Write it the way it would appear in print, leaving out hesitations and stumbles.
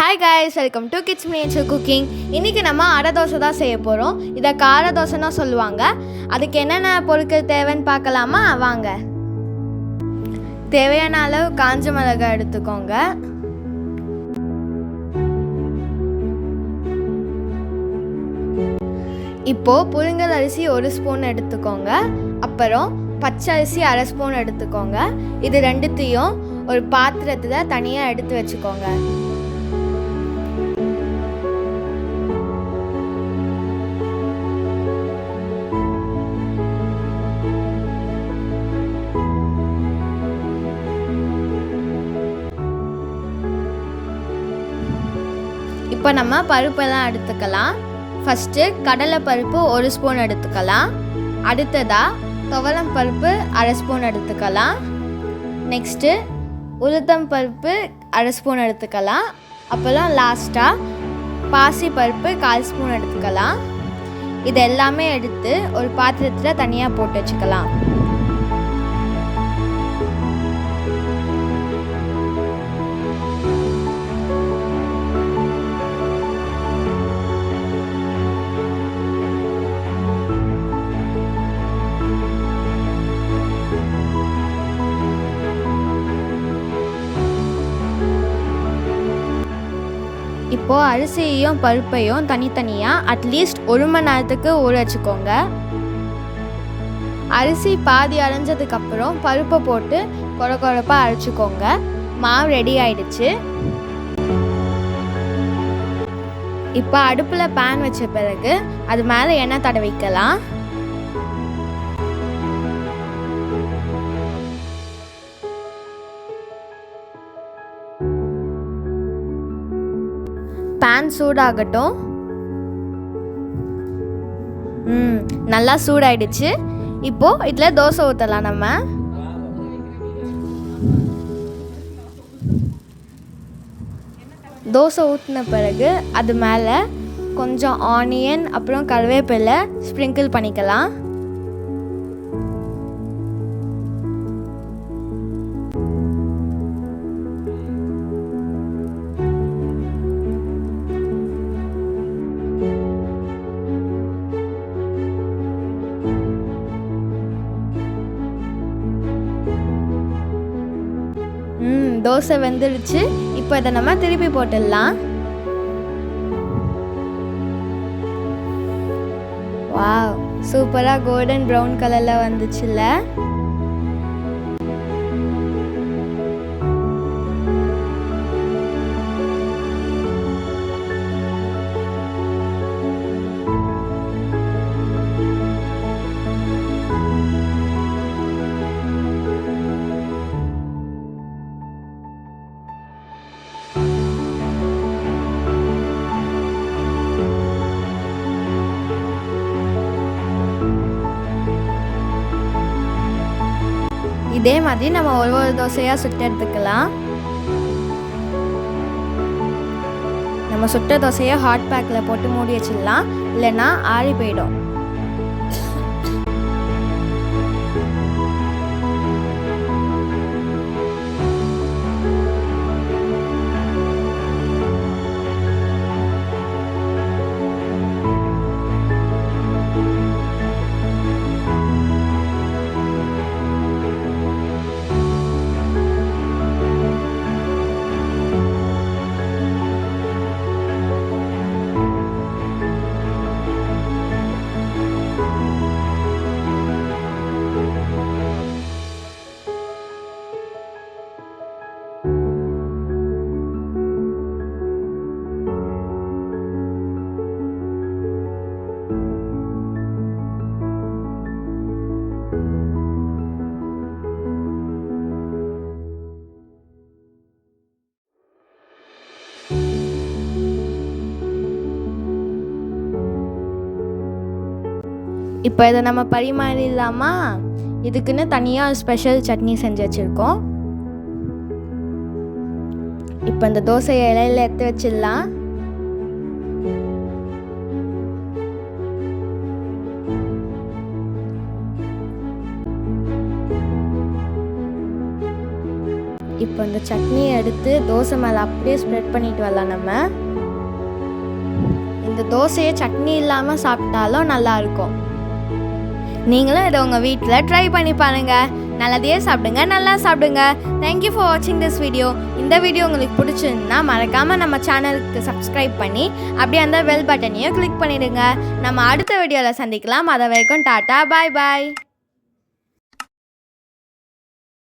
Hi guys, welcome to kids miniature cooking. இன்றைக்கி நம்ம அடை தோசை தான் செய்ய போகிறோம். இதை கார தோசைன்னா சொல்லுவாங்க. அதுக்கு என்னென்ன பொருட்கள் தேவைன்னு பார்க்கலாமா? வாங்க. தேவையான அளவு காஞ்ச மிளகாய் எடுத்துக்கோங்க. இப்போது புழுங்கல் அரிசி 1 ஸ்பூன் எடுத்துக்கோங்க. அப்புறம் பச்சை அரிசி 1/2 ஸ்பூன் எடுத்துக்கோங்க. இது ரெண்டுத்தையும் ஒரு பாத்திரத்தில் தனியாக எடுத்து வச்சுக்கோங்க. இப்போ நம்ம பருப்பெல்லாம் எடுத்துக்கலாம். ஃபஸ்ட்டு கடலை பருப்பு 1 ஸ்பூன் எடுத்துக்கலாம். அடுத்ததாக துவரம் பருப்பு 1/2 ஸ்பூன் எடுத்துக்கலாம். நெக்ஸ்ட்டு உளுத்தம் பருப்பு 1/2 ஸ்பூன் எடுத்துக்கலாம். அப்புறம் லாஸ்ட்டாக பாசி பருப்பு 1/4 ஸ்பூன் எடுத்துக்கலாம். இது எல்லாமே எடுத்து ஒரு பாத்திரத்தில் தனியாக போட்டு வச்சுக்கலாம். இப்போது அரிசியையும் பருப்பையும் தனித்தனியாக அட்லீஸ்ட் 1 மணி நேரத்துக்கு ஊற வச்சுக்கோங்க. அரிசி பாதி அரைஞ்சதுக்கப்புறம் பருப்பை போட்டு கொரப்பாக அரைச்சிக்கோங்க. மாவு ரெடி ஆயிடுச்சு. இப்போ அடுப்பில் பேன் வச்ச பிறகு அது மேலே எண்ணெய் தடவிக்கலாம். பேன் சூடாகட்டும். நல்லா சூடாயிடுச்சு. இப்போது இதில் தோசை ஊற்றலாம். நம்ம தோசை ஊற்றின பிறகு அது மேலே கொஞ்சம் ஆனியன் அப்புறம் கருவேப்பிலை ஸ்ப்ரிங்கிள் பண்ணிக்கலாம். தோசை வெந்துடுச்சு. இப்போ இதை நம்ம திருப்பி போட்டுடலாம். வாவ், சூப்பராக கோல்டன் ப்ரௌன் கலரில் வந்துச்சுல்ல. இதே மாதிரி நம்ம ஒரு தோசையாக சுட்டு எடுத்துக்கலாம். நம்ம சுட்ட தோசையை ஹாட் பேக்கில் போட்டு மூடி வச்சிடலாம், இல்லைன்னா ஆறி போயிடும். இப்போ இதை நம்ம பரிமாறிடலாமா? இதுக்குன்னு தனியாக ஸ்பெஷல் சட்னி செஞ்சு வச்சுருக்கோம். இப்போ இந்த தோசையை இலையில எடுத்து வச்சிடலாம். இப்போ இப்போ இந்த சட்னியை எடுத்து தோசை மேலே அப்படியே ஸ்ப்ரெட் பண்ணிட்டு வரலாம் நம்ம. இந்த தோசையை சட்னி இல்லாமல் சாப்பிட்டாலும் நல்லாயிருக்கும். நீங்களும் இதை உங்கள் வீட்டில் ட்ரை பண்ணி பாருங்கள். நல்லதையே சாப்பிடுங்க, நல்லா சாப்பிடுங்க. தேங்க்யூ ஃபார் வாட்சிங் திஸ் வீடியோ. இந்த வீடியோ உங்களுக்கு பிடிச்சிருந்தா மறக்காமல் நம்ம சேனலுக்கு சப்ஸ்கிரைப் பண்ணி அப்படியே அந்த பெல் பட்டனையும் கிளிக் பண்ணிடுங்க. நம்ம அடுத்த வீடியோவில் சந்திக்கலாம். அது வரைக்கும் டாட்டா, பாய் பாய்.